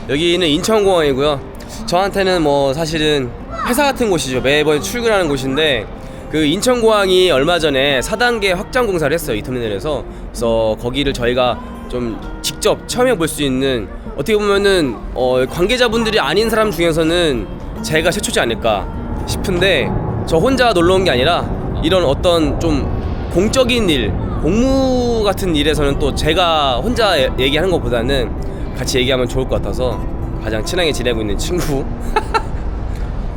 여기는 인천공항이고요. 저한테는 뭐 사실은 회사 같은 곳이죠. 매번 출근하는 곳인데 그 인천공항이 얼마 전에 4단계 확장 공사를 했어요. 이 터미널에서. 그래서 거기를 저희가 좀 직접 체험해 볼 수 있는, 어떻게 보면은 관계자분들이 아닌 사람 중에서는 제가 최초지 않을까 싶은데, 저 혼자 놀러 온 게 아니라 이런 어떤 좀 공적인 일, 공무 같은 일에서는 또 제가 혼자 얘기하는 것보다는 같이 얘기하면 좋을 것 같아서 가장 친하게 지내고 있는 친구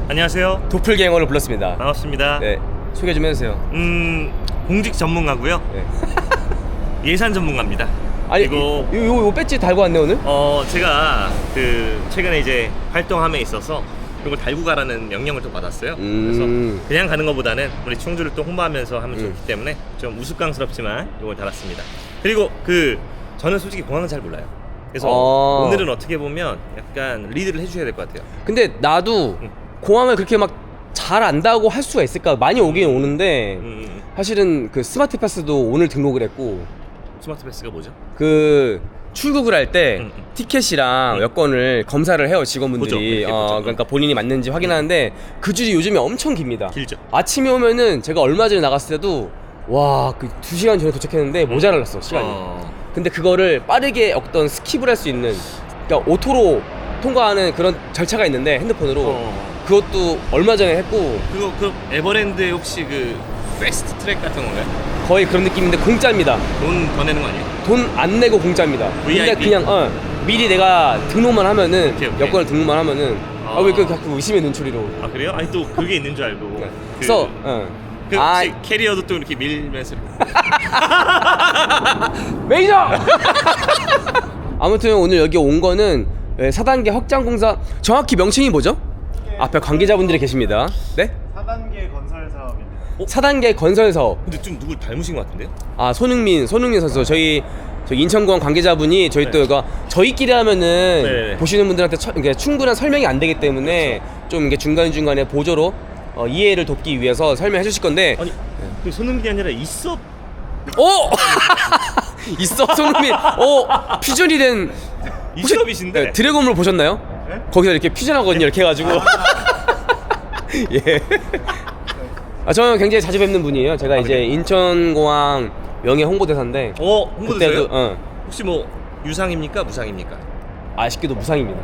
안녕하세요. 도플갱어를 불렀습니다. 반갑습니다. 네, 소개 좀 해주세요. 공직 전문가고요. 네. 예산 전문가입니다. 아니, 그리고 요 배지 달고 왔네 오늘? 제가 그 최근에 이제 활동함에 있어서 이걸 달고 가라는 명령을 또 받았어요. 그래서 그냥 가는 것보다는 우리 충주를 또 홍보하면서 하면 좋기 때문에 좀 우스꽝스럽지만 이걸 달았습니다. 그리고 저는 솔직히 공항은 잘 몰라요. 그래서 오늘은 어떻게 보면 약간 리드를 해주셔야 될 것 같아요. 근데 나도 공항을 그렇게 막 잘 안다고 할 수가 있을까? 많이 오긴 오는데 사실은 그 스마트 패스도 오늘 등록을 했고, 스마트 패스가 뭐죠? 그 출국을 할 때 티켓이랑 여권을 검사를 해요, 직원분들이. 보죠. 보죠. 그러니까 본인이 맞는지 확인하는데 그 줄이 요즘에 엄청 깁니다. 길죠. 아침에 오면은 제가 얼마 전에 나갔을 때도 와, 그 2시간 전에 도착했는데 모자랐어, 시간이. 근데 그거를 빠르게 어떤 스킵을 할 수 있는, 그러니까 오토로 통과하는 그런 절차가 있는데 핸드폰으로 그것도 얼마 전에 했고. 그럼 에버랜드에 혹시 그 패스트 트랙 같은 건가요? 거의 그런 느낌인데 공짜입니다. 돈 더 내는 거 아니에요? 돈 안 내고 공짜입니다. 근데 VIP? 그냥 미리 내가 등록만 하면은, 오케이. 여권을 등록만 하면은 왜 그 자꾸 의심의 눈초리로. 아 그래요? 아니 또 그게 있는 줄 알고. 네. 그래서 혹시 캐리어도 또 이렇게 밀면서 매니저! 아무튼 오늘 여기 온 거는 4단계 확장 공사, 정확히 명칭이 뭐죠? 앞에 관계자분들이 계십니다. 네? 4단계 건설 사업입니다. 4단계 건설 사업. 근데 좀 누굴 닮으신 것 같은데요? 손흥민 선수, 저희 인천공항 관계자분이 저희 또 이거 저희끼리 하면은 네네. 보시는 분들한테 이게 충분한 설명이 안 되기 때문에 좀 이게 중간중간에 보조로 이해를 돕기 위해서 설명해 주실 건데. 아니 그 손흥민이 아니라 있어. 있어 손흥민. 퓨전이 된 이섭이신데. 드래곤볼 보셨나요? 네? 거기서 이렇게 퓨전하거든요, 이렇게 해가지고. 예. 저는 굉장히 자주 뵙는 분이에요. 제가 이제 그래요? 인천공항 명예 홍보대사인데. 홍보대사요? 그때도 혹시 뭐 유상입니까? 무상입니까? 아쉽게도 무상입니다.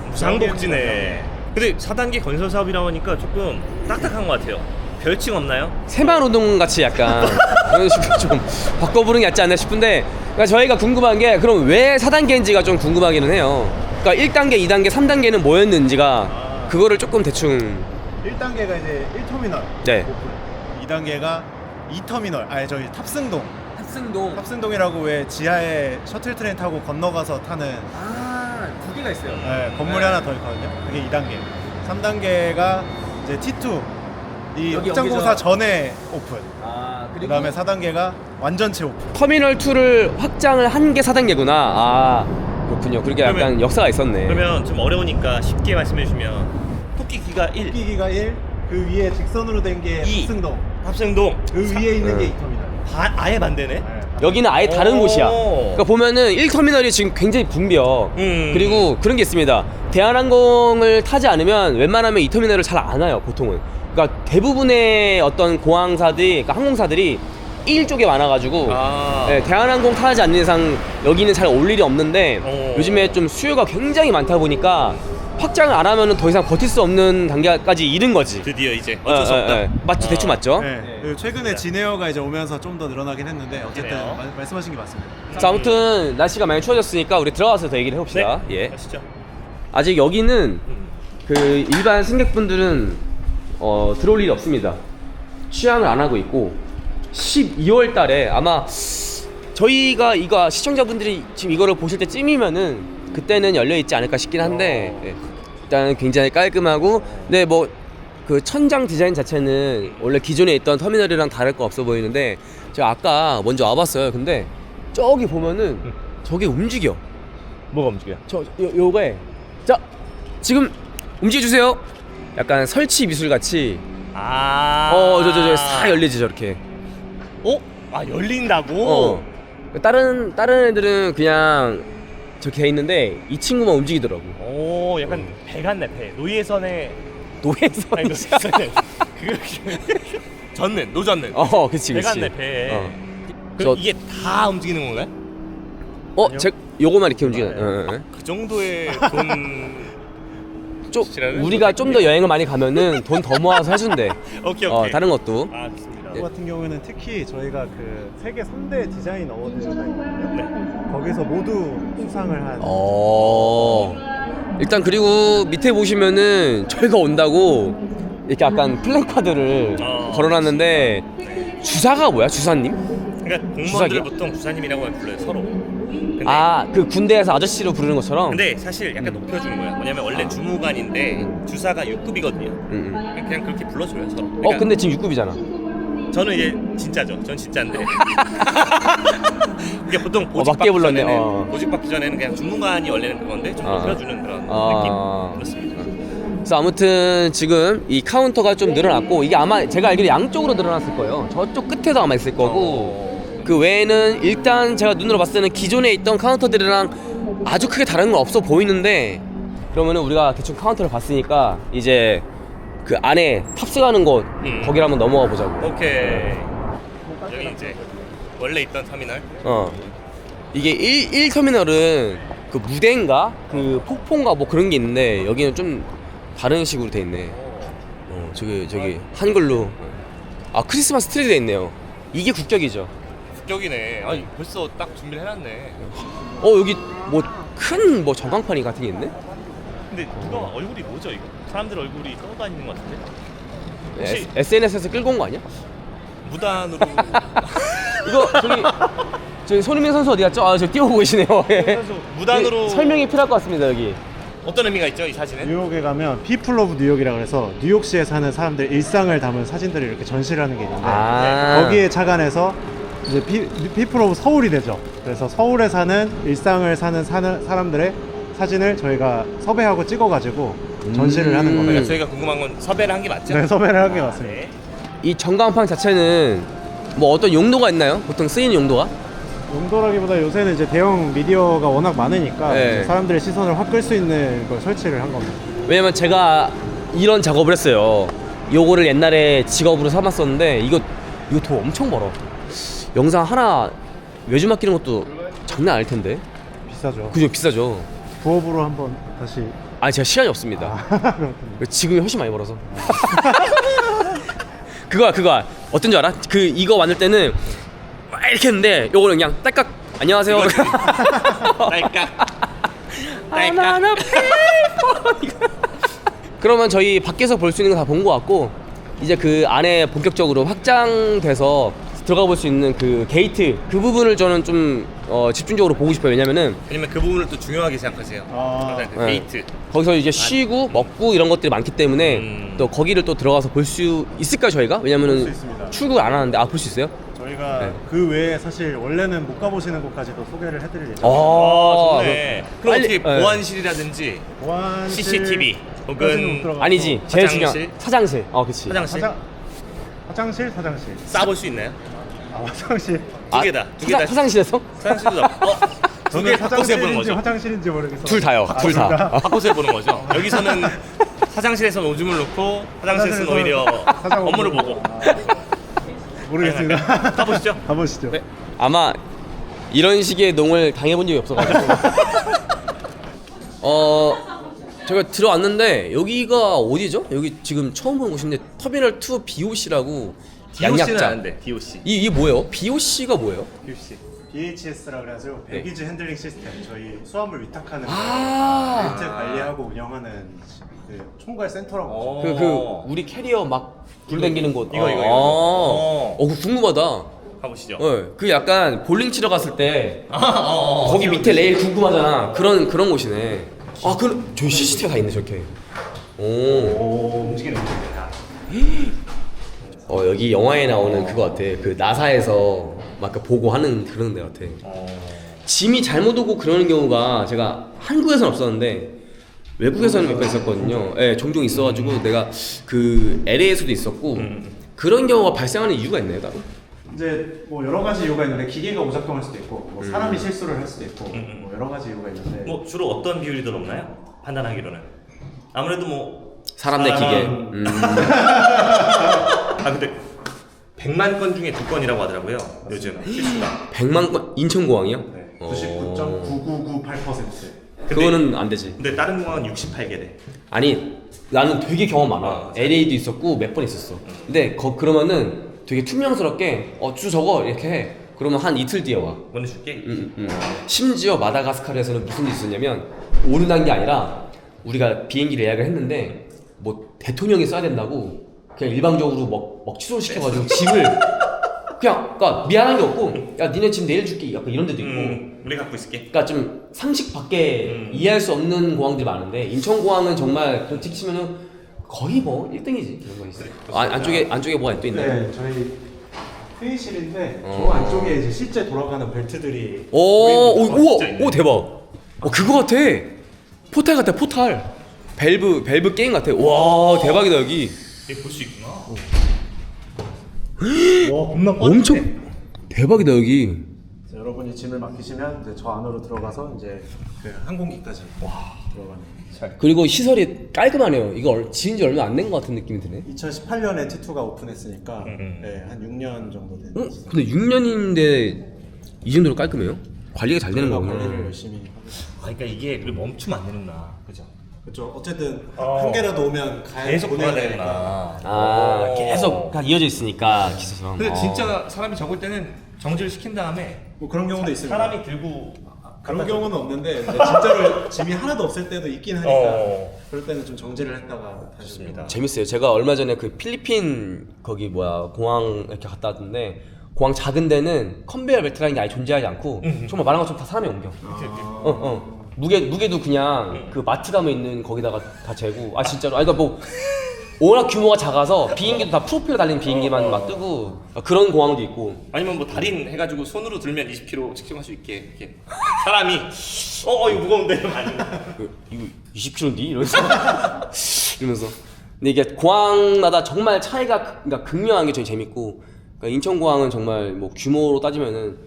무상복지네. 근데 4단계 건설 사업이라고 하니까 조금 딱딱한 것 같아요. 별칭 없나요? 새마을운동 같이 약간 이런 식으로 좀 바꿔 부르는 게 낫지 않나 싶은데, 그러니까 저희가 궁금한 게 그럼 왜 4단계인지가 좀 궁금하기는 해요. 그러니까 1단계, 2단계, 3단계는 뭐였는지가 그거를 조금 대충. 1단계가 이제 1터미널 네. 오픈. 2단계가 2터미널. 저기 탑승동. 탑승동. 탑승동이라고 왜 지하에 셔틀 트레인 타고 건너가서 타는 두 개가 있어요. 건물이 하나 더 있거든요. 그게 2단계. 3단계가 이제 T2. 이 확장 공사 전에 오픈. 그다음에 4단계가 완전체 오픈. 터미널 2를 확장을 한 게 4단계구나. 그렇군요. 그렇게 약간 그러면- 역사가 있었네. 그러면 좀 어려우니까 쉽게 말씀해 주시면 토끼기가 1, 기기가 1, 그 위에 직선으로 된 게 이. 탑승동. 합승동. 그 위에 있는 게 2터미널. 아예 반대네. 여기는 아예 다른 오. 곳이야. 그러니까 보면은 1터미널이 지금 굉장히 붐벼. 그리고 그런 게 있습니다. 대한항공을 타지 않으면 웬만하면 2터미널을 잘 안 와요, 보통은. 그러니까 대부분의 어떤 공항사들이, 그러니까 항공사들이 1쪽에 많아가지고 대한항공 타지 않는 이상 여기는 잘 올 일이 없는데, 요즘에 좀 수요가 굉장히 많다 보니까 확장을 안 하면은 더 이상 버틸 수 없는 단계까지 이른 거지. 드디어 이제 어쩔 수 없다. 맞죠? 대충 맞죠? 네. 그리고 최근에 진에어가 이제 오면서 좀 더 늘어나긴 했는데 어쨌든 그래요? 말씀하신 게 맞습니다. 자, 아무튼 날씨가 많이 추워졌으니까 우리 들어가서 더 얘기를 해봅시다. 예. 가시죠. 아직 여기는 그 일반 승객분들은 들어올 일이 없습니다. 취항을 안 하고 있고 12월 달에 아마 저희가 이거 시청자분들이 지금 이거를 보실 때쯤이면은 그때는 열려 있지 않을까 싶긴 한데, 일단 굉장히 깔끔하고, 근데 뭐 그 천장 디자인 자체는 원래 기존에 있던 터미널이랑 다를 거 없어 보이는데, 제가 아까 먼저 와봤어요. 근데 저기 보면은 저게 움직여. 뭐가 움직여? 요게 자 지금 움직여주세요. 약간 설치 미술 같이. 저 싹 열리지 저렇게. 열린다고? 다른 애들은 그냥 저렇게 돼 있는데 이 친구만 움직이더라고. 오, 약간 배 같네, 배. 노예선의 노예선. 아니, 노예선의 전는, 노전는. 그치 배 그치. 같네, 배. 저- 그럼 이게 다 움직이는 건가요? 제 요거만 이렇게 움직이는. 그 정도의 돈. 좀 지랄을? 우리가 좀 더 여행을 많이 가면은 돈 더 모아서 해준대. 오케이. 다른 것도. 아, 좋습니다. 그 같은 경우에는 특히 저희가 그 세계 3대 디자인 어워드가 있거든요. 네. 거기서 모두 수상을 한 일단 그리고 밑에 보시면은 저희가 온다고 이렇게 약간 플래카드를 걸어놨는데 주사가 뭐야? 주사님? 그러니까 공무원들을 주사기요? 보통 주사님이라고 불러요, 서로. 근데, 그 군대에서 아저씨로 부르는 것처럼. 근데 사실 약간 높여주는 거야. 뭐냐면 원래 주무관인데 주사가 6급이거든요. 그냥 그렇게 불러줘요, 서로. 그러니까 근데 지금 6급이잖아. 저는 이제 진짜죠. 전 진짜인데. 이게 보통 맞게 보직받기 불렀네. 전에는 보직받기 전에는 그냥 주무관이 원래는 그건데 좀 높여주는 그런 느낌. 그렇습니다. 그래서 아무튼 지금 이 카운터가 좀 늘어났고 이게 아마 제가 알기로 양쪽으로 늘어났을 거예요. 저쪽 끝에도 아마 있을 거고 그 외에는 일단 제가 눈으로 봤을 때는 기존에 있던 카운터들이랑 아주 크게 다른 건 없어 보이는데 그러면은 우리가 대충 카운터를 봤으니까 이제 그 안에 탑승하는 곳 거기를 한번 넘어가 보자고. 오케이. 여기 이제 원래 있던 터미널. 이게 1 터미널은 그 무대인가 그 폭포인가 뭐 그런 게 있는데 여기는 좀 다른 식으로 돼 있네. 저기 한글로 크리스마스 트리 돼 있네요. 이게 국격이죠. 국격이네. 아니 벌써 딱 준비를 해놨네. 여기 뭐 큰 뭐 전광판이 같은 게 있네. 근데 누가 얼굴이 뭐죠 이거? 사람들 얼굴이 떠다니는 것 같은데? 혹시 SNS에서 끌고 온 거 아니야? 무단으로 이거 저기 손흥민 선수 어디 갔죠? 저 뛰어오고 계시네요. 예. 무단으로 설명이 필요할 것 같습니다 여기. 어떤 의미가 있죠 이 사진은? 뉴욕에 가면 피플 오브 뉴욕이라고 해서 뉴욕시에 사는 사람들 일상을 담은 사진들을 이렇게 전시를 하는 게 있는데 거기에 착안해서 이제 피플 오브 서울이 되죠. 그래서 서울에 사는 일상을 사는 사람들의 사진을 저희가 섭외하고 찍어가지고 전시를 하는 겁니다. 그러니까 저희가 궁금한 건 섭외를 한 게 맞죠? 네, 섭외를 한 게 맞습니다. 네. 이 전광판 자체는 뭐 어떤 용도가 있나요? 보통 쓰이는 용도가? 용도라기보다 요새는 이제 대형 미디어가 워낙 많으니까 네. 이제 사람들의 시선을 확 끌 수 있는 걸 설치를 한 겁니다. 왜냐면 제가 이런 작업을 했어요. 요거를 옛날에 직업으로 삼았었는데 이거 돈 엄청 벌어. 영상 하나 외주 맡기는 것도 장난 아닐 텐데. 비싸죠. 그죠, 비싸죠. 부업으로 한번 다시. 제가 시간이 없습니다. 그렇군요. 지금이 훨씬 많이 벌어서. 그거야. 어떤 줄 알아? 이거 만들 때는 막 이렇게 했는데 요거는 그냥 딸깍 안녕하세요. 딸깍. 그러면 저희 밖에서 볼 수 있는 거 다 본 것 같고 이제 그 안에 본격적으로 확장돼서 들어가 볼 수 있는 그 게이트 그 부분을 저는 좀 집중적으로 보고 싶어요. 왜냐면은 왜냐면 그 부분을 또 중요하게 생각하세요. 항상 그 네. 게이트. 거기서 이제 쉬고 먹고 이런 것들이 많기 때문에 또 거기를 또 들어가서 볼 수 있을까요 저희가? 볼수 왜냐면은 있습니다. 출국 안 하는데 볼 수 있어요? 저희가 네. 그 외에 사실 원래는 못 가보시는 곳까지도 소개를 해드릴 예정입니다. 좋네. 그럼 빨리- 어떻게 네. 보안실이라든지 보안실 CCTV 까지는 혹은 못 들어가고 아니지 제일 화장실? 중요한 사장실. 그치. 화장실 화장실 싸볼 수 있나요? 화장실 두 개다. 두 개 다. 화장실에서? 화장실도 다. 두 개 저는 바꿔서 해보는 화장실인지 거죠. 화장실인지 모르겠어요. 둘 다요. 둘 다. 바꿔서 해보는 거죠. 여기서는 화장실에서는 오줌을 놓고 화장실에서는 오히려 화장 업무를 보고. 모르겠습니다. 가보시죠. 가보시죠. 네. 아마 이런 식의 농을 당해본 적이 없어가지고 제가 들어왔는데 여기가 어디죠? 여기 지금 처음 보는 곳인데 터미널 2 BOC라고 DOC는 양약자. 아는데 DOC. 이게 뭐예요? BOC가 뭐예요? BHS라 그래가지고 네. 배기지 핸들링 시스템 저희 수화물 위탁하는 거 아. 렌트 관리하고 운영하는 그 총괄 센터라고 보시면 그 우리 캐리어 막 굴댕기는 곳. 이거. 그거 궁금하다. 가보시죠. 그 약간 볼링 치러 갔을 때 거기 밑에 레일 궁금하잖아. 그런 곳이네. 저 CCTV가 다 있네 저렇게. 오. 움직이는 겁니다. 여기 영화에 나오는 그거 같아. 그 나사에서 막 보고 하는 그런 데 같아. 짐이 잘못 오고 그러는 경우가 제가 한국에서는 없었는데 외국에서는 몇 번 있었거든요. 예, 종종 있어가지고 내가 그 LA에서도 있었고 그런 경우가 발생하는 이유가 있나요, 따로? 이제 뭐 여러 가지 이유가 있는데 기계가 오작동할 수도 있고 뭐 사람이 실수를 할 수도 있고 뭐 여러 가지 이유가 있는데 뭐 주로 어떤 비율이 더 높나요? 판단하기로는 아무래도 뭐 사람 대 기계. 아 근데 100만 건 중에 2건이라고 하더라고요. 요즘 실수가. 100만 건 인천공항이요? 네, 99.9998%. 그거는 안 되지. 근데 다른 공항은 68개 돼. 아니 나는 되게 경험 많아. LA도 있었고 몇 번 있었어. 근데 그러면은 되게 투명스럽게 주 저거 이렇게 해. 그러면 한 이틀 뒤에 와. 보내줄게. 심지어 마다가스카르에서는 무슨 일이 있었냐면 오르난 게 아니라 우리가 비행기를 예약을 했는데 뭐 대통령이 써야 된다고 그냥 일방적으로 막 취소시켜가지고 짐을 그냥 그러니까 미안한 게 없고 야 니네 짐 내일 줄게 약간 이런 데도 있고 우리 갖고 있을게. 그러니까 좀 상식 밖에 이해할 수 없는 공항들이 많은데 인천공항은 정말 그런 특 치면은 거의 뭐 1등이지 그런 거 있어요. 안쪽에 뭐가 또 있나요? 네, 저희 회의실인데 저 안쪽에 이제 실제 돌아가는 벨트들이 오 대박. 그거 같아. 포탈 같아 포탈. 밸브 게임 같아. 와 대박이다 여기. 이게 볼 수 있구나. 와 겁나 엄청 대박이다 여기. 자, 여러분이 짐을 맡기시면 이제 저 안으로 들어가서 이제 그 항공기까지 들어가는. 그리고 시설이 깔끔하네요. 이거 지은 지 얼마 안 된 것 같은 느낌이 드네. 2018년에 T2가 오픈했으니까 네, 한 6년 정도 된. 근데 6년인데 이 정도로 깔끔해요? 관리가 잘 되는 거구나. 관리를 열심히 하고. 그러니까 이게 그리고 멈추면 안 되는구나. 그죠? 그렇죠. 어쨌든 한 개라도 오면 계속 보내야 보내야 되구나. 계속 다 이어져 있으니까 기사상. 근데 진짜 사람이 적을 때는 정지를 시킨 다음에 뭐 그런 경우도 있습니다. 사람이 들고 그런 경우는 없는데 이제 진짜로 짐이 하나도 없을 때도 있긴 하니까 그럴 때는 좀 정지를 했다가 다시 옵니다. 재밌어요. 제가 얼마 전에 그 필리핀 거기 공항 이렇게 갔다 왔는데 공항 작은 데는 컨베이어 벨트라는 게 아예 존재하지 않고 정말 말한 것처럼 다 사람이 옮겨. 무게도 그냥 그 마트 가면 있는 거기다가 다 재고. 진짜로. 그러니까 뭐 워낙 규모가 작아서 비행기도 다 프로펠러 달린 비행기만 막 뜨고 그런 공항도 있고. 아니면 뭐 달인 해가지고 손으로 들면 20kg 측정할 수 있게 이렇게 사람이 이거 무거운데 이러면 안 돼. 이거 20kg니? 이러면서 이러면서. 근데 이게 공항마다 정말 차이가 그러니까 극명한 게 제일 재밌고. 그러니까 인천공항은 정말 뭐 규모로 따지면은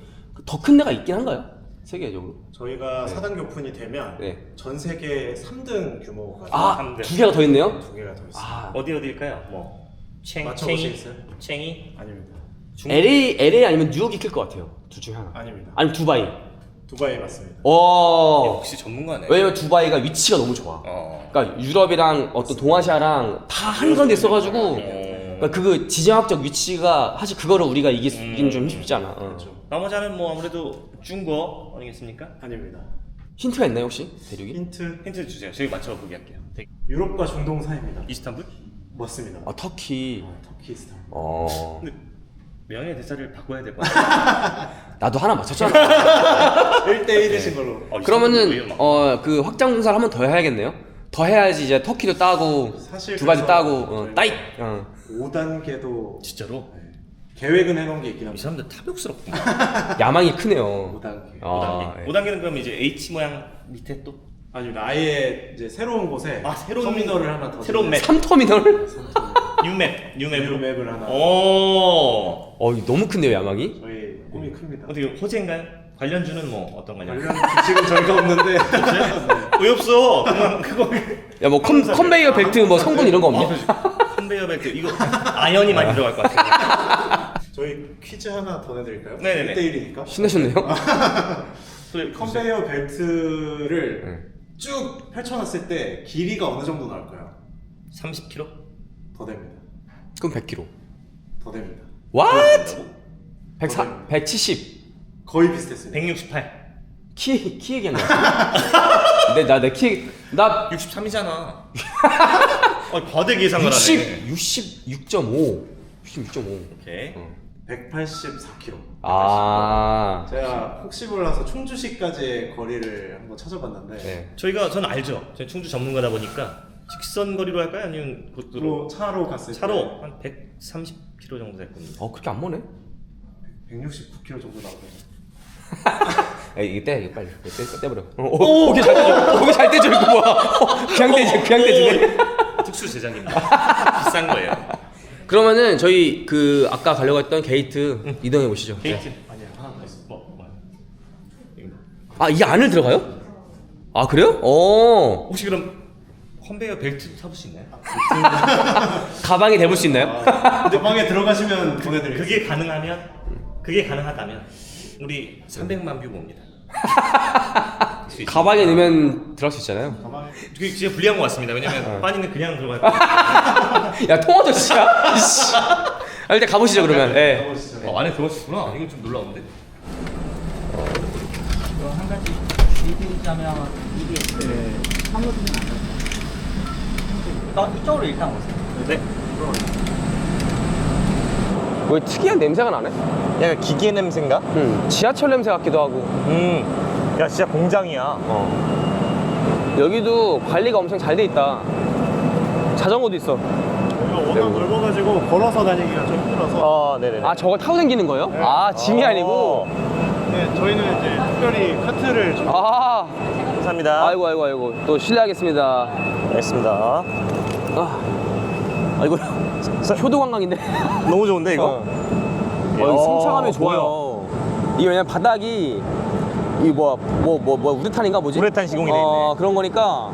더 큰 데가 있긴 한가요? 세계적으로? 저희가 4단계 오픈이 되면 전 세계 3등 규모가 두 개가 더 있네요? 두 개가 더 있어요. 어디일까요? 뭐 맞춰보시겠어요? 챙이? 아닙니다. LA 아니면 뉴욕이 클 것 같아요. 둘 중에 하나. 아닙니다. 아니면 두바이. 두바이 맞습니다. 역시 전문가네. 왜냐면 두바이가 위치가 너무 좋아. 그러니까 유럽이랑 어떤 동아시아랑 다 한가운데 있어가지고 그러니까 그 지정학적 위치가 사실 그거를 우리가 이기는 좀 쉽지 않아. 그렇죠. 나머지는 뭐 아무래도 중거 아니겠습니까? 아닙니다. 힌트가 있나요 혹시 대륙이? 힌트 주세요. 저희 맞춰보게 할게요. 유럽과 중동 사이입니다. 이스탄불? 맞습니다. 터키. 터키스탄. 근데 명예 대사를 바꿔야 될 것 같아요. 나도 하나 맞췄잖아. 1대1이신 걸로. 그러면은 그 확장 공사를 한 번 더 해야겠네요. 더 해야지 이제 터키도 따고 사실 두바이도 따고 따잇. 5단계도 진짜로? 계획은 해놓은 게 있긴 이 합니다. 사람들 탐욕스럽구나. 야망이 크네요. 5단계. 5단계. 5단계는 그럼 이제 H 모양 밑에 또? 아닙니다. 아예 이제 새로운 곳에 새로운 터미널을 하나 더. 새로운 맵. 3터미널? 뉴맵으로. 맵을 하나. 너무 큰데요 야망이? 저희 꿈이 큽니다. 어떻게 호재인가요? 관련주는 뭐 어떤 거냐? 관련 지금 저희가 없는데. 왜 없어? 그거 야 뭐 컨베이어 벨트 뭐 성분 이런 거 없냐? 컨베이어 벨트 이거 아연이 많이 들어갈 것 같아요. 저희 퀴즈 하나 더 내드릴까요? 네네네. 1대1이니까. 신나셨네요? 컨베이어 벨트를 쭉 펼쳐놨을 때 길이가 어느 정도 나올까요? 30kg? 더 됩니다. 그럼 100kg. 더 됩니다. What? 170. 거의 비슷했습니다. 168. 키 얘기한 거야. 근데 내 키 63이잖아. 과대 계산을 하네. 66.5. 오케이. 184km. 아. 제가 혹시 몰라서 충주시까지의 거리를 한번 찾아봤는데 네. 저는 알죠. 저희 충주 전문가다 보니까 직선 거리로 할까요? 아니면 고속도로? 차로 갔을 때 차로 한 130km 정도 됐거든요. 그렇게 안 머네? 169km 정도 나오거든요. 이게 이거 빨리 떼버려. 오케이 잘 떼줘. 오케이 잘 떼줘 이거 뭐야? 그냥 떼지네. 특수 제작입니다. 비싼 거예요. 그러면은 저희 그 아까 가려고 했던 게이트 이동해 보시죠. 게이트 아니야 하나 더 있어. 뭐. 아, 이 안을 들어가요? 아, 그래요? 어. 혹시 그럼 컨베이어 벨트 사볼 수 있나요? 가방에 대볼 수 있나요? 가방에 들어가시면 보내드릴게요. 그게 가능하다면 우리 300만 뷰 봅니다. 가방에 넣으면 들어갈 수 있잖아요. 그게 진짜 불리한 것 같습니다. 왜냐면 빠니는 그냥 들어갈 거예요. 야, 통화도 진짜. 이씨. 아, 일단 가보시죠 그러면. 예. 안에 들어갔구나. 이건 좀 놀라운데. 한 가지 얘기하자면 이게 사무실은 안 돼요. 이쪽으로 일단 오세요. 네. 뭐 특이한 냄새가 나네. 약간 기계 냄새인가? 지하철 냄새 같기도 하고. 야 진짜 공장이야. 여기도 관리가 엄청 잘 돼 있다. 자전거도 있어. 여기가 워낙 넓어가지고 걸어서 다니기가 좀 힘들어서. 아 네네. 아, 저거 타고 다니는 거예요? 아, 짐이 아니고. 네, 저희는 이제 특별히 카트를 좀 아, 감사합니다. 아이고. 또 실례하겠습니다. 알겠습니다. 아, 아이고. 효도 관광인데. 너무 좋은데 이거? 이 승차감이 좋아요. 이게 왜냐면 바닥이 이 뭐야 우레탄인가 뭐지? 우레탄 시공이 돼 있네. 그런 거니까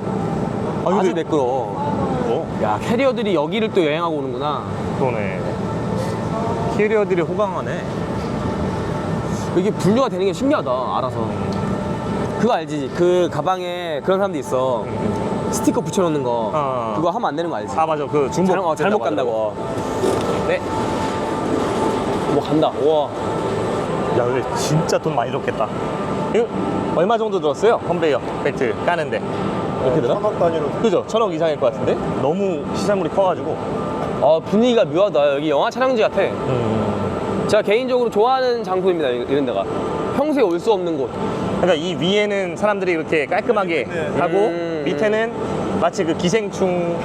아주 근데- 매끄러워. 야, 캐리어들이 여기를 또 여행하고 오는구나. 그러네. 캐리어들이 호강하네. 이게 분류가 되는 게 신기하다. 알아서. 그거 알지? 그 가방에 그런 사람도 있어. 스티커 붙여놓는 거. 그거 하면 안 되는 거 알지? 아 맞아. 그 중복 잘못 간다고. 네. 뭐 간다. 우와. 야 근데 진짜 돈 많이 들었겠다. 이거 얼마 정도 들었어요? 컨베이어 벨트 까는데. 이렇게 들어? 1000억 단위로. 그죠? 1000억 이상일 것 같은데? 너무 시설물이 커가지고. 분위기가 묘하다. 여기 영화 촬영지 같아. 제가 개인적으로 좋아하는 장소입니다. 이런 데가. 평소에 올 수 없는 곳. 그러니까 이 위에는 사람들이 이렇게 깔끔하게 하고 밑에는 마치 그 기생충처럼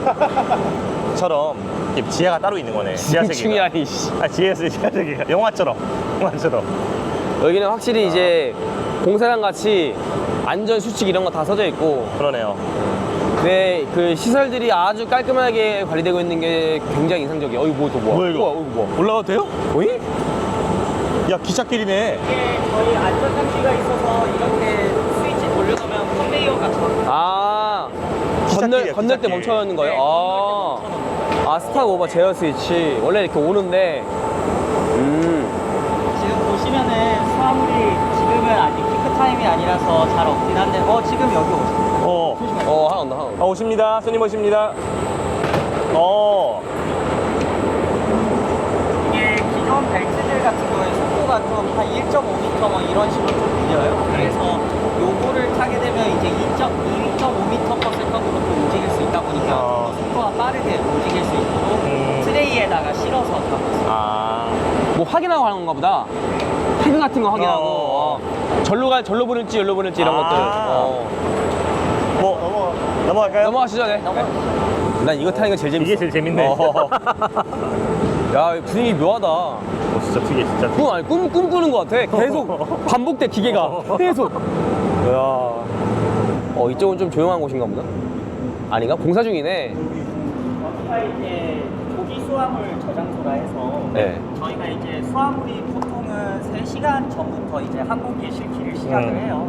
이렇게 지하가 따로 있는 거네. 지하 충이 세계가. 아니. 씨. 지하 세계가 영화처럼. 여기는 확실히 이제 공사장 같이 안전 수칙 이런 거 다 써져 있고, 그러네요. 네, 그 시설들이 아주 깔끔하게 관리되고 있는 게 굉장히 인상적이에요. 어이 뭐 또 뭐야? 뭐야, 이거? 우와, 뭐야? 올라가도 돼요? 어이? 야 기찻길이네. 이게 저희 안전장치가 있어서 이렇게 스위치 돌려놓으면 컨베이어가 아, 기찻길이야, 건널 때 기찻길. 멈춰야 하는 거예요? 네, 아, 스탑 오버 제어 스위치. 원래 이렇게 오는데, 지금 보시면은 수화물이 지금은 아직 피크 타임이 아니라서 잘 없긴 한데 지금 여기 오세요. 하나 온다. 오십니다. 손님 오십니다. 이게 기존 벨트들 같은 경우에 속도가 좀 한 1.5m 뭐 이런 식으로 좀 느려요. 그래서 요거를 타게 되면 이제 2.5m/s으로 또 움직일 수 있다 보니까 좀 더 속도가 빠르게 움직일 수 있도록 트레이에다가 실어서 타고 있어요. 뭐 확인하고 하는 건가 보다. 태그 같은 거 확인하고, 절로 보낼지 여기로 보낼지 이런 것들. 뭐 넘어갈까요? 넘어가시죠, 네. 난 이거 타는 게 제일 재밌어. 이게 제일 재밌네. 야, 분위기 묘하다. 진짜 특이해, 진짜. 꿈 꾸는 것 같아. 계속 반복돼, 기계가. 계속. 이야. 이쪽은 좀 조용한 곳인가 보다. 아닌가? 공사 중이네. 여기가 이제 조기 수화물 저장소라 해서 네. 저희가 이제 수화물이 보통은 3시간 전부터 이제 항공기에 실기를 시작을 해요.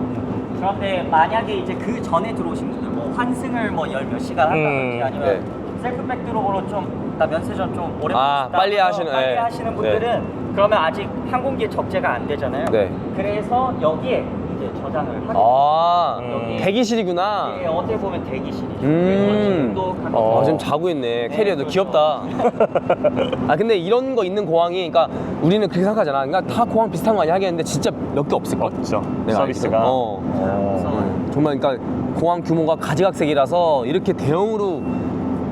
그런데 만약에 이제 그 전에 들어오신 분들 뭐 환승을 뭐 열 몇 시간 한다든지 아니면 네. 셀프백 드롭으로 좀 면세점 좀 오래 빨리 하시는, 빨리 네. 하시는 분들은 그러면 아직 항공기에 적재가 안 되잖아요. 네. 그래서 여기에 이제 저장을 하게 돼요. 여기 대기실이구나. 이게 어떻게 보면 대기실이죠. 음. 그래서 지금도 지금 자고 있네. 캐리어도 그렇죠. 귀엽다. 근데 이런 거 있는 공항이, 그러니까 우리는 그렇게 생각하잖아. 그러니까 다 공항 비슷한 거 아니야 하겠는데 진짜 몇 개 없을걸? 없죠. 내가 서비스가. 그래서 정말 그러니까 공항 규모가 가지각색이라서 이렇게 대형으로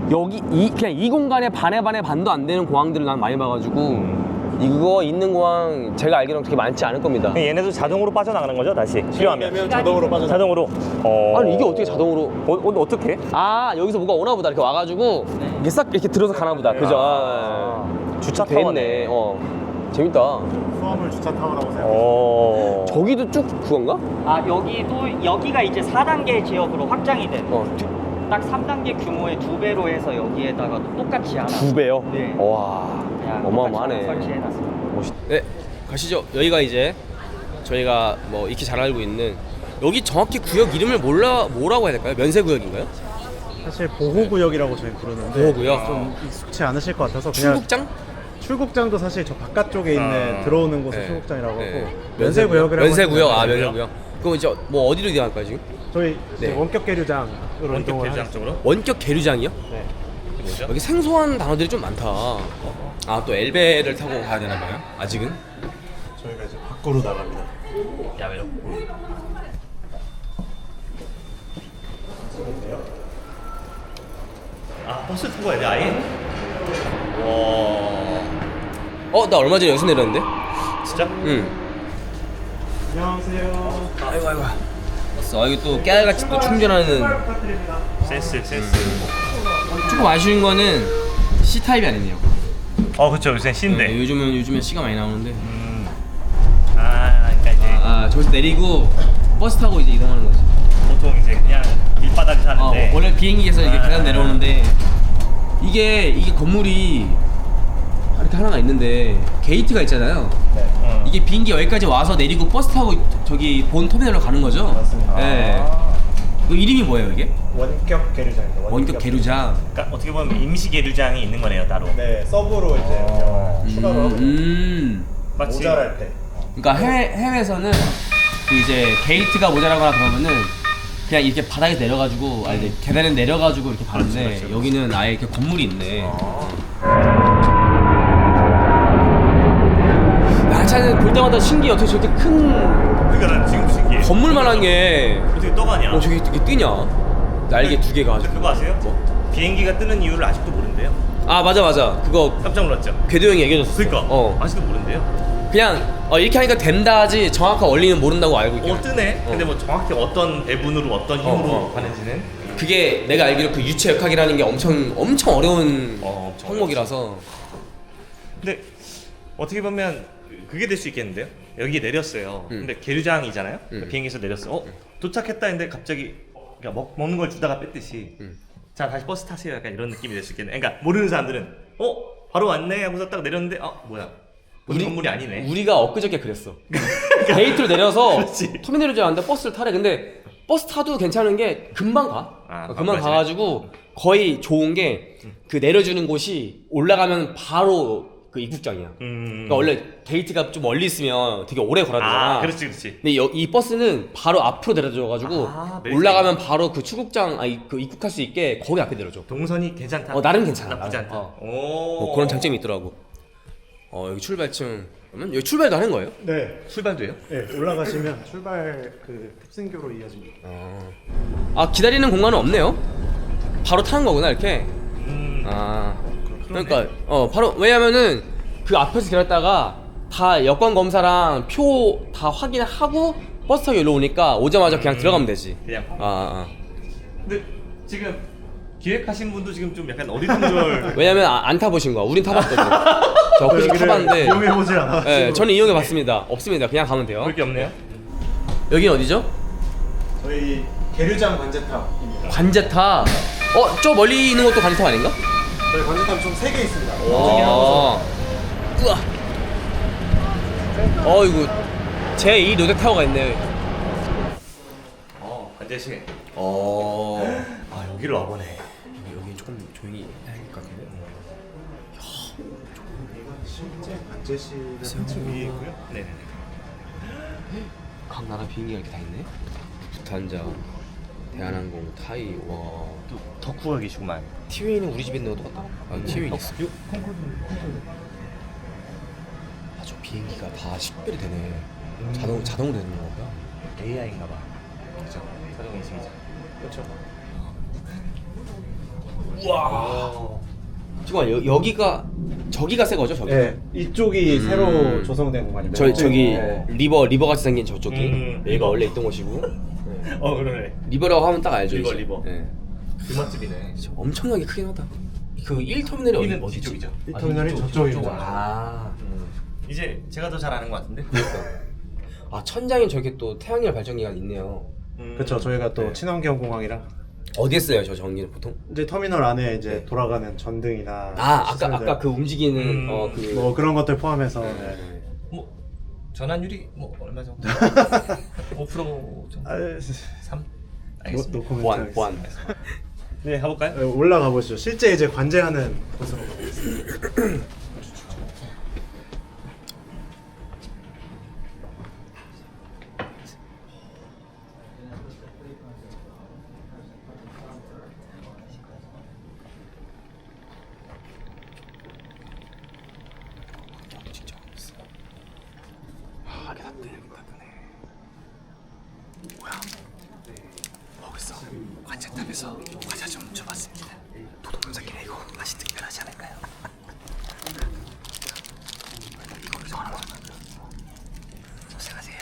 그냥 이 공간에 반의 반도 안 되는 공항들을 난 많이 봐가지고 이거 있는 공항 제가 알기로는 그렇게 많지 않을 겁니다. 얘네도 자동으로 빠져나가는 거죠, 다시 필요하면. 자동으로 빠져. 자동으로. 아니 이게 어떻게 자동으로? 어떻게? 여기서 뭐가 오나 보다. 이렇게 와가지고 이게 싹 이렇게 들어서 가나 보다. 그죠? 주차 돼 타워네. 있네. 재밌다. 수화물 주차 타워라고 생각해요. 저기도 쭉 그건가? 여기가 이제 4단계 지역으로 확장이 된. 딱 3단계 규모의 2배로 해서 여기에다가 똑같이 하나. 2배요? 네. 와, 그냥 어마어마하네. 똑같이 설치해놨습니다. 멋있. 네, 가시죠. 여기가 이제 저희가 뭐 익히 잘 알고 있는 여기 정확히 구역 이름을 뭐라고 해야 될까요? 면세 구역인가요? 사실 보호구역이라고 저희 부르는데 보호구역? 좀 익숙치 않으실 것 같아서 그냥 출국장? 출국장도 사실 저 바깥쪽에 있는 들어오는 곳을 네. 출국장이라고 네. 하고 면세구역이라고 면세구역. 아, 하시면 면세구역. 그럼 이제 뭐 어디로 이동할까요 지금? 저희 이제 네. 원격 계류장으로 원격 이동을 대장 하겠습니다. 쪽으로. 원격 계류장이요? 네. 뭐죠? 여기 생소한 단어들이 좀 많다. 아, 또 엘베를 타고 가야 되나 봐요? 아직은? 저희가 이제 밖으로 나갑니다. 야외로. 아 버스 타고 가야 돼 아예? 와 나 얼마 전에 여기서 내렸는데? 진짜? 응. 안녕하세요. 아이고. 왔어. 여기 또 깨알같이 또 충전하는. 부탁드립니다. 센스. 조금 아쉬운 거는 C 타입이 아니네요. 그렇죠 요새 C인데. 네, 요즘엔 C가 많이 나오는데. 그러니까 이제 저기서 내리고 버스 타고 이제 이동하는 거지. 보통 이제 그냥 길바닥에 사는데. 원래 비행기에서 이렇게 계단 내려오는데 이게 건물이 이렇게 하나가 있는데 게이트가 있잖아요. 이게 비행기 여기까지 와서 내리고 버스 타고 저기 본 터미널로 가는 거죠. 맞습니다. 네. 그 이름이 뭐예요 이게? 원격 계류장입니다. 원격 계류장. 그러니까 어떻게 보면 임시 계류장이 있는 거네요 따로. 네, 서브로 이제 운영을 추가로 하고 마치 모자랄 때. 그러니까 해외에서는 그 이제 게이트가 모자라거나 그러면은 그냥 이렇게 바닥에 내려가지고 아니 계단에 내려가지고 이렇게 가는데 그렇죠. 여기는 아예 이렇게 건물이 있네. 야차는 볼 때마다 신기해. 어떻게 저렇게 큰 그러니까 난 지금 신기해. 건물만한 게 어떻게 떠가냐? 저게 어떻게 뜨냐? 날개 2개 근데 가지고. 그거 아세요? 뭐? 비행기가 뜨는 이유를 아직도 모른대요. 아 맞아. 그거 깜짝 놀랐죠? 궤도 형이 얘기해줬어. 그러니까 아직도 모른대요. 그냥 이렇게 하니까 된다 하지 정확한 원리는 모른다고 알고 있긴 해. 뜨네. 근데 뭐 정확히 어떤 배분으로 어떤 힘으로 가는지는 그게 내가 알기로 그 유체 역학이라는 게 엄청 어려운 엄청 항목이라서. 근데 어떻게 보면 그게 될 수 있겠는데요? 여기 내렸어요. 근데 계류장이잖아요. 그러니까 비행기에서 내렸어. 도착했다 했는데 갑자기 그러니까 먹는 걸 주다가 뺐듯이 자 다시 버스 타세요. 약간 이런 느낌이 될 수 있겠네. 그러니까 모르는 사람들은 바로 왔네 하고서 딱 내렸는데 뭐야 우리 건물이 아니네. 우리가 엊그저께 그랬어. 게이트로 내려서 그렇지. 터미널을 줄 알았는데 버스를 타래. 근데 버스 타도 괜찮은 게 금방 가. 금방 가가지고 거의 좋은 게 그 내려주는 곳이 올라가면 바로 그 입국장이야. 그러니까 원래 게이트가 좀 멀리 있으면 되게 오래 걸어야 되잖아. 그렇지. 근데 이 버스는 바로 앞으로 내려줘가지고 올라가면 바로 그 출국장 그 입국할 수 있게 거기 앞에 내려줘. 동선이 괜찮다. 나름 괜찮아. 나쁘지 않다. 뭐 그런 장점이 있더라고. 여기 출발층. 그러면 여기 출발도 하는 거예요? 네. 출발도 해요? 네, 올라가시면 출발 그 탑승교로 이어집니다. 기다리는 공간은 없네요. 바로 타는 거구나 이렇게. 그러니까 바로 왜냐면은 그 앞에서 기다렸다가 다 여권 검사랑 표 다 확인하고 버스 타고 일로 오니까 오자마자 그냥 들어가면 되지. 그냥. 근데 지금 기획하신 분도 지금 좀 약간 어리둥절. 왜냐면 안 타보신 거야. 우린 타봤거든. 저 엊그제 타봤는데. 이용해보질 않아가지고. 네, 저는 이용해봤습니다. 없습니다. 그냥 가면 돼요. 볼 게 없네요. 여긴 어디죠? 저희 계류장 관제탑입니다. 관제탑. 저 멀리 있는 것도 관제탑 아닌가? 저희 관제탑 총 3개 있습니다. 우와. 이거 제2 롯데타워가 있네. 관제실. 여기를 와보네. 여기 조금 조용히 해야 될 것 같은데. 실제 관제실은 한층 위에 있고요. 네네. 각 나라 비행기가 이렇게 다 있네. 루프탄자, 대한항공, 타이. 와. 또 덕후각이시구만. 티웨이는 우리 집에 있는 것도 같다. 티웨이 있어. 저 비행기가 다 식별이 되네. 자동으로 되는 건가? AI인가봐. 그죠? 자동 인식이죠. 그렇죠. 우와. 지금 저기가 새 거죠, 저기? 네, 이쪽이 새로 조성된 공간입니다. 저기 네. 리버 같이 생긴 저쪽이. 여기가 원래 있던 곳이고. 그러네. 리버라고 하면 딱 알죠. 리버, 이제. 리버. 네. 그 맛집이네. 엄청나게 크긴 하다. 그 1터미널이 여기는 어디지? 뒤쪽이죠. 1터미널이 저쪽입니다. 이제 제가 더 잘 아는 것 같은데? 천장에 저렇게 또 태양열 발전기가 있네요. 그렇죠. 저희가 또 네. 친환경 공항이라 어디에 써요 저 전기는 보통? 이제 터미널 안에 이제 돌아가는 전등이나 아 시설들, 아까 그 움직이는 그 뭐 그런 것들 포함해서 네. 뭐 전환율이 뭐 얼마 정도? 5% 정도? 아, 3? 노 알겠습니다. 코멘트 보안 하겠습니다. 보안. 네, 가볼까요? 네, 올라가 보시죠. 실제 이제 관제하는 곳으로 가보겠습니다. 관제탑에서 과자 좀 줘봤습니다. 도둑놈새끼네 이거 맛이 특별하지 않을까요? 이거를 더 하나만 조심하세요.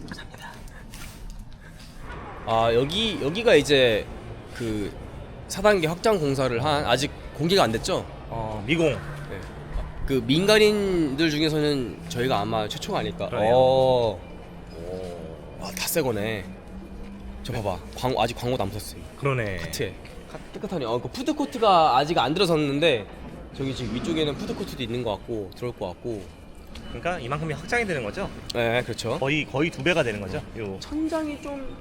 감사합니다. 아 여기가 이제 그 4단계 확장 공사를 한 아직 공개가 안 됐죠? 미공. 네. 그 민간인들 중에서는 저희가 아마 최초가 아닐까. 그러네요. 다 새 거네. 저 봐봐. 아직 광고도 안 붙었어요. 그러네. 카트에. 깨끗하네. 그 푸드코트가 아직 안 들어섰는데 저기 지금 위쪽에는 푸드코트도 있는 것 같고 들어올 것 같고. 그러니까 이만큼이 확장이 되는 거죠? 네, 그렇죠. 거의 2배가 되는 거죠? 요. 천장이 좀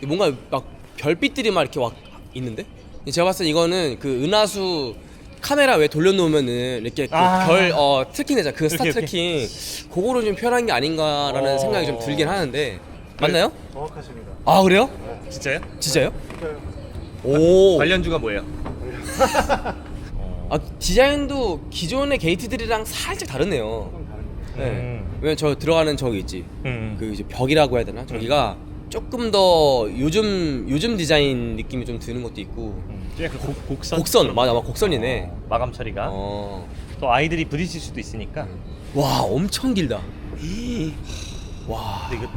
뭔가 막 별빛들이 막 이렇게 막 있는데? 제가 봤을 때 이거는 그 은하수 카메라 왜 돌려놓으면은 이렇게 그 별 트래킹 되잖아. 그 스타 이렇게, 트래킹 그거를 좀 표현한 게 아닌가라는 생각이 좀 들긴 하는데 맞나요? 정확하십니다. 아 그래요? 진짜요? 진짜요? 오. 관련주가 뭐예요? 아 디자인도 기존의 게이트들이랑 살짝 다르네요. 네. 왜냐면 저 들어가는 저기 있지. 그 이제 벽이라고 해야 되나? 저기가 조금 더 요즘 디자인 느낌이 좀 드는 것도 있고. 곡선 맞아, 곡선이네. 마감 처리가. 또 아이들이 부딪힐 수도 있으니까. 와 엄청 길다. 와. 근데 이거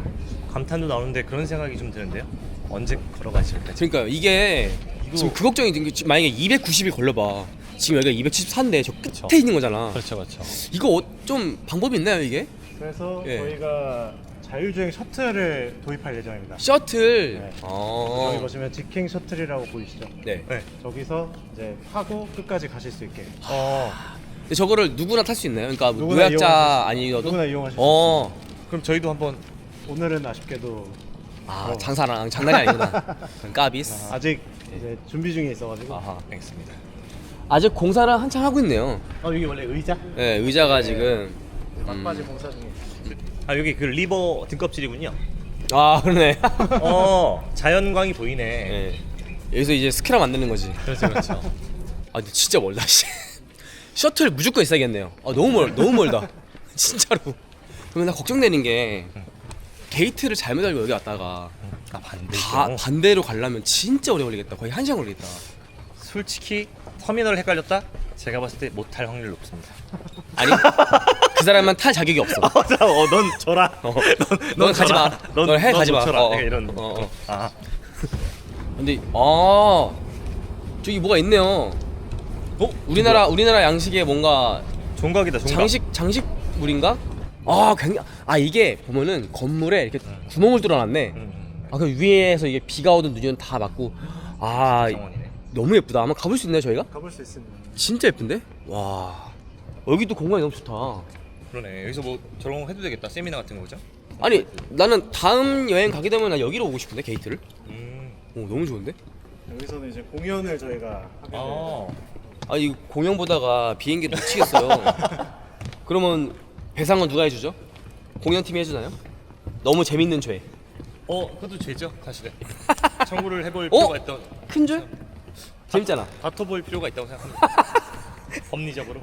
감탄도 나오는데 그런 생각이 좀 드는데요. 언제 걸어가실까? 그러니까 이게 지금 그 걱정이 드는 게 만약에 290이 걸려봐. 지금 여기가 274인데 저 끝에 있는 거잖아. 그렇죠. 이거 좀 방법이 있나요 이게? 그래서 예. 저희가 자율주행 셔틀을 도입할 예정입니다. 셔틀. 네. 아. 여기 보시면 직행 셔틀이라고 보이시죠? 네. 네. 저기서 이제 타고 끝까지 가실 수 있게. 근데 저거를 누구나 탈 수 있나요? 그러니까 뭐 누구나 노약자 이용하실 수- 아니어도 누구나 이용하실 수 그럼 저희도 한번 오늘은 아쉽게도 장난이 아니구나. 까비스. 아직 이제 준비 중에 있어가지고. 아하. 알겠습니다. 아직 공사를 한참 하고 있네요. 여기 원래 의자? 네, 의자가 지금. 막바지 공사 중에. 여기 그 리버 등껍질이군요. 아 그러네. 자연광이 보이네. 네. 여기서 이제 스키랑 만드는 거지. 그렇죠. 아 근데 진짜 멀다. 씨. 셔틀 무조건 있어야겠네요. 너무 멀다. 진짜로. 그러면 나 걱정되는 게 게이트를 잘못 알고 여기 왔다가 반대로 가려면 진짜 오래 걸리겠다. 거의 1시간 걸리겠다. 솔직히 터미널을 헷갈렸다? 제가 봤을 때 못할 확률 높습니다. 아니 그 사람만 탈 자격이 없어. 넌 져라. 넌 가지 마. 넌 가지 마. 져라. 이런. 근데 저기 뭐가 있네요. 우리나라 양식의 뭔가 종각이다. 장식물인가? 이게 보면은 건물에 이렇게 구멍을 뚫어놨네. 그 위에서 이게 비가 오든 눈이 오든 다 맞고. 정원이네. 너무 예쁘다. 한번 가볼 수 있나요 저희가? 가볼 수 있습니다. 진짜 예쁜데? 와 여기도 공간이 너무 좋다. 그러네. 여기서 뭐 저런 거 해도 되겠다. 세미나 같은 거죠? 아니 나는 다음 여행 가게 되면 나 여기로 오고 싶은데 게이트를. 너무 좋은데? 여기서는 이제 공연을 저희가 하게 돼요. 이 공연 보다가 비행기를 놓치겠어요. 그러면 배상은 누가 해주죠? 공연팀이 해주나요? 너무 재밌는 죄. 그것도 죄죠, 사실은. 청구를 해볼 필요가 있다. 큰 죄? 재밌잖아. 다퉈볼 필요가 있다고 생각합니다. 법리적으로.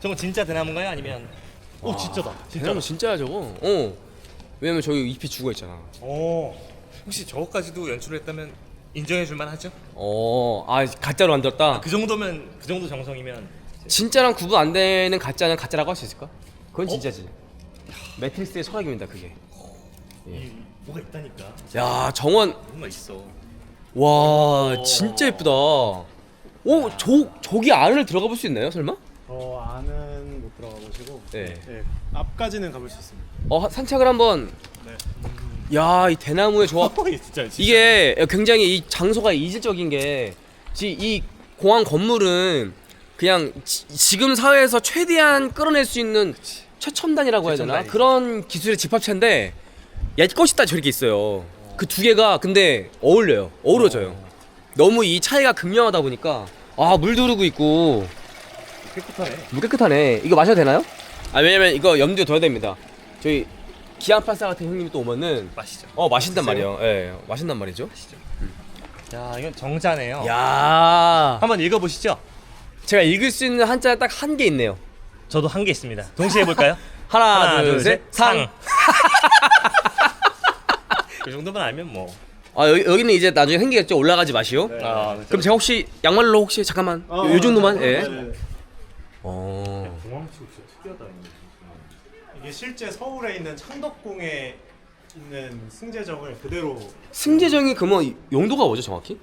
저건 진짜 대나무인가요? 아니면 진짜다. 대나무 진짜야 저거. 왜냐면 저기 잎이 죽어 있잖아. 혹시 저거까지도 연출을 했다면 인정해줄 만하죠? 가짜로 만들었다. 그 정도 정성이면 진짜랑 구분 안 되는 가짜는 가짜라고 할 수 있을까? 그건 진짜지. 매트릭스의 철학입니다 그게. 뭐가 있다니까. 야 정원. 정말 있어. 와 진짜 예쁘다. 저기 안을 들어가 볼 수 있나요 설마? 안은 못 들어가 보시고 네. 앞까지는 가볼 수 있습니다. 산책을 한번. 네. 야, 이 대나무의 조합. 진짜. 이게 굉장히 이 장소가 이질적인 게 이 공항 건물은 그냥 지금 사회에서 최대한 끌어낼 수 있는 최첨단이라고 해야 되나? 최첨단이지. 그런 기술의 집합체인데 옛것이 딱 저렇게 있어요. 그 두 개가 근데 어우러져요. 너무 이 차이가 극명하다 보니까 아, 물도 흐르고 있고 깨끗하네. 물 깨끗하네. 이거 마셔도 되나요? 아, 왜냐면 이거 염두에 둬야 됩니다. 저희 기안팔사 같은 형님이 또 오면은 마시죠. 마신단 말이에요. 예, 마신단 말이죠. 야, 이건 정자네요. 야, 한번 읽어보시죠. 제가 읽을 수 있는 한자가 딱 한 개 있네요. 저도 한 개 있습니다. 동시에 해볼까요? 하나, 둘, 셋, 상. 그 정도만 알면 뭐. 아, 여기는 이제 나중에 생기겠죠. 올라가지 마시오. 네. 아, 그럼 제가 혹시 양말로 혹시 잠깐만 요 정도만. 예. 공항치고 진짜 특이하다. 이게 실제 서울에 있는 창덕궁에 있는 승제정을 그대로 승제정이 그러면 용도가 뭐죠 정확히?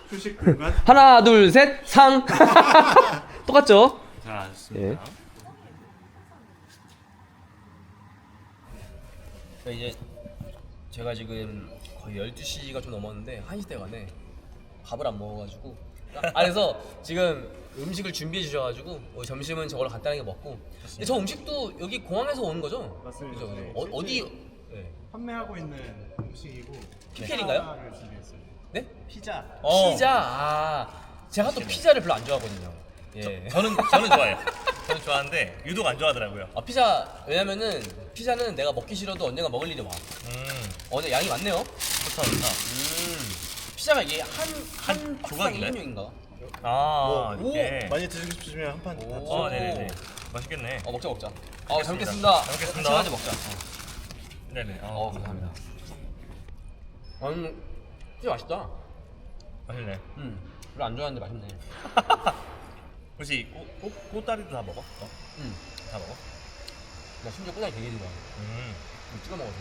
휴식 공간. 하나, 둘, 셋, 상. 똑같죠? 자, 좋습니다. 이제 제가 지금 거의 12시가 좀 넘었는데 1시 때 가네. 밥을 안 먹어가지고. 그래서 지금 음식을 준비해 주셔가지고 점심은 저걸 간단하게 먹고. 근데 저 음식도 여기 공항에서 오는 거죠? 맞습니다. 그죠? 네, 어디? 네. 판매하고 있는 음식이고 PPL인가요? 피자를 준비했어요. 네? 피자. 피자. 아, 제가 또 피자를 별로 안 좋아하거든요. 예. 저는 좋아해요. 저는 좋아하는데 유독 안 좋아하더라고요. 아, 피자 왜냐면은 피자는 내가 먹기 싫어도 언젠가 먹을 일이 와. 근데 양이 많네요. 좋다 좋다. 피자가 이게 한 박스당 조각이네? 1인용인가? 아, 오, 이렇게. 많이 드시고 싶으시면 한 판. 오. 네네네. 맛있겠네. 먹자. 잘 먹겠습니다. 먹겠습니다. 잘 먹겠습니다. 같이 가지 먹자. 네네. 감사합니다. 피자 맛있다. 맛있네. 별로 안 좋아하는데 맛있네. 혹시 꽃다리도 다 먹어? 다 먹어? 나 심지어 꼬다리 되게 좋아해. 찍어 먹어서.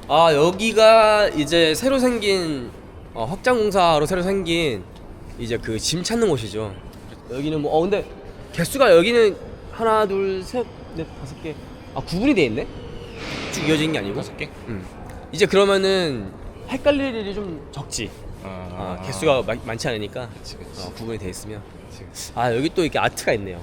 아, 여기가 이제 새로 생긴 확장공사로 새로 생긴 이제 그 짐 찾는 곳이죠. 여기는 뭐 근데 개수가 여기는 하나, 둘, 셋, 넷, 5개. 아, 구분이 돼 있네. 쭉 이어진 게 아니고. 5개? 이제 그러면은 헷갈릴 일이 좀 적지. 아, 개수가 많지 않으니까 구분이 돼 있으면. 아, 여기 또 이렇게 아트가 있네요.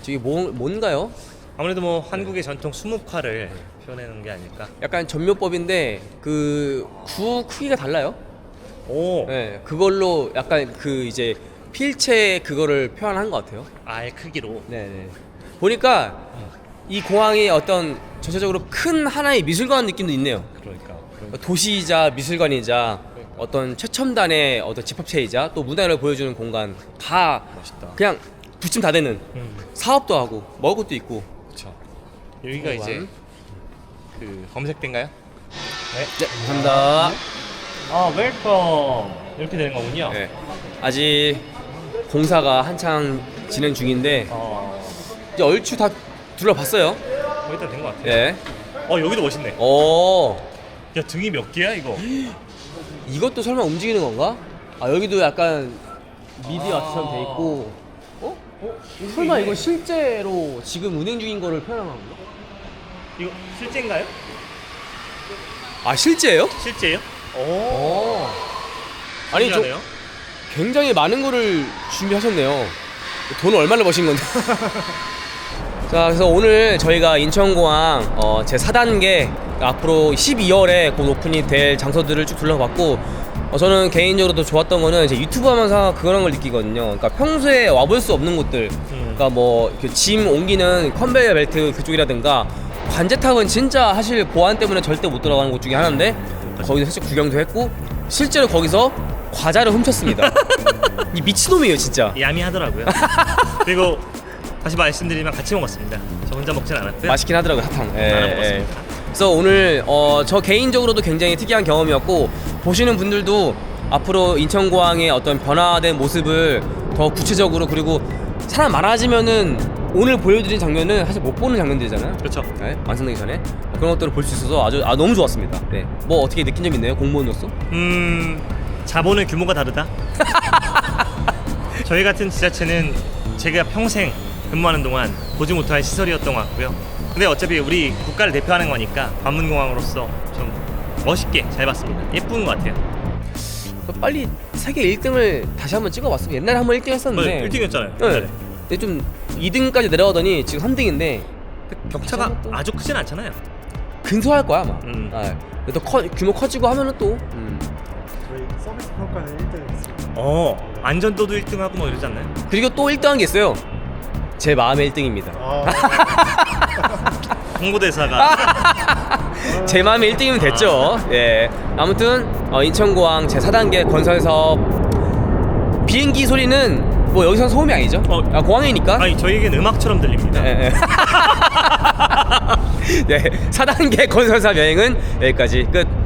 저기 뭔가요? 아무래도 뭐 한국의 전통 수묵화를 표현하는 게 아닐까. 약간 전묘법인데 그 구 크기가 달라요. 오. 네, 그걸로 약간 그 이제 필체 그거를 표현한 것 같아요. 아예 크기로. 네네. 보니까 이 공항이 어떤 전체적으로 큰 하나의 미술관 느낌도 있네요. 그러니까. 도시이자 미술관이자 어떤 최첨단의 어떤 집합체이자 또 문화를 보여주는 공간 다 멋있다. 그냥 부침 다 되는 사업도 하고 먹을 것도 있고. 그렇죠. 여기가 이제 그 검색대인가요? 네, 감사합니다. 아, 웰컴. 이렇게 되는 거군요. 네, 아직 공사가 한창 진행 중인데 이제 얼추 다 둘러봤어요. 거의 다 된 것 같아요. 네. 여기도 멋있네. 야, 등이 몇 개야 이거? 이것도 설마 움직이는 건가? 아, 여기도 약간 미디 아트처럼 돼 있고. 설마 이거 실제로 지금 운행 중인 거를 표현한 건가? 이거 실제인가요? 아, 실제예요? 실제예요? 아니, 저 신기하네요. 굉장히 많은 거를 준비하셨네요. 돈을 얼마나 버신 건데? 자, 그래서 오늘 저희가 인천공항 제 4단계 앞으로 12월에 곧 오픈이 될 장소들을 쭉 둘러봤고 저는 개인적으로 더 좋았던 거는 이제 유튜브 하면서 그런 걸 느끼거든요. 그러니까 평소에 와볼 수 없는 곳들, 그러니까 뭐 짐 옮기는 컨베이어 벨트 그쪽이라든가 관제탑은 진짜 사실 보안 때문에 절대 못 들어가는 곳 중에 하나인데 거기서 살짝 구경도 했고 실제로 거기서 과자를 훔쳤습니다. 이 미친놈이에요 진짜. 야미하더라고요. 그리고 다시 말씀드리면 같이 먹었습니다. 저 혼자 먹진 않았고요. 맛있긴 하더라고요 사탕. 나눠 먹었습니다. 그래서 오늘 저 개인적으로도 굉장히 특이한 경험이었고 보시는 분들도 앞으로 인천공항의 어떤 변화된 모습을 더 구체적으로 그리고 사람 많아지면은 오늘 보여드린 장면은 사실 못 보는 장면들이잖아요. 그렇죠. 네, 완성되기 전에 그런 것들을 볼 수 있어서 아주 너무 좋았습니다. 네. 뭐 어떻게 느낀 점 있나요? 공무원으로서? 자본의 규모가 다르다. 저희 같은 지자체는 제가 평생 근무하는 동안 보지 못할 시설이었던 것 같고요. 근데 어차피 우리 국가를 대표하는 거니까 관문공항으로서 좀 멋있게 잘 봤습니다. 예쁜 것 같아요. 빨리 세계 1등을 다시 한번 찍어봤어요. 옛날에 한번 1등 했었는데 1등 했잖아요. 네. 근데 좀 2등까지 내려가더니 지금 3등인데 격차가 아주 크진 않잖아요. 근소할 거야 아마. 음. 또 규모 커지고 하면은 또 저희 서비스 평가는 1등 했어요. 안전도도 1등하고 뭐 이러지 않나요? 그리고 또 1등한 게 있어요. 제 마음의 1등입니다. 홍보대사가 제 마음의 1등이면 됐죠. 예. 아무튼 인천공항 제4단계 건설 사업 비행기 소리는 뭐 여기선 소음이 아니죠. 공항이니까. 아니 저희에겐 음악처럼 들립니다. 예, 예. 네, 4단계 건설 사업 여행은 여기까지 끝.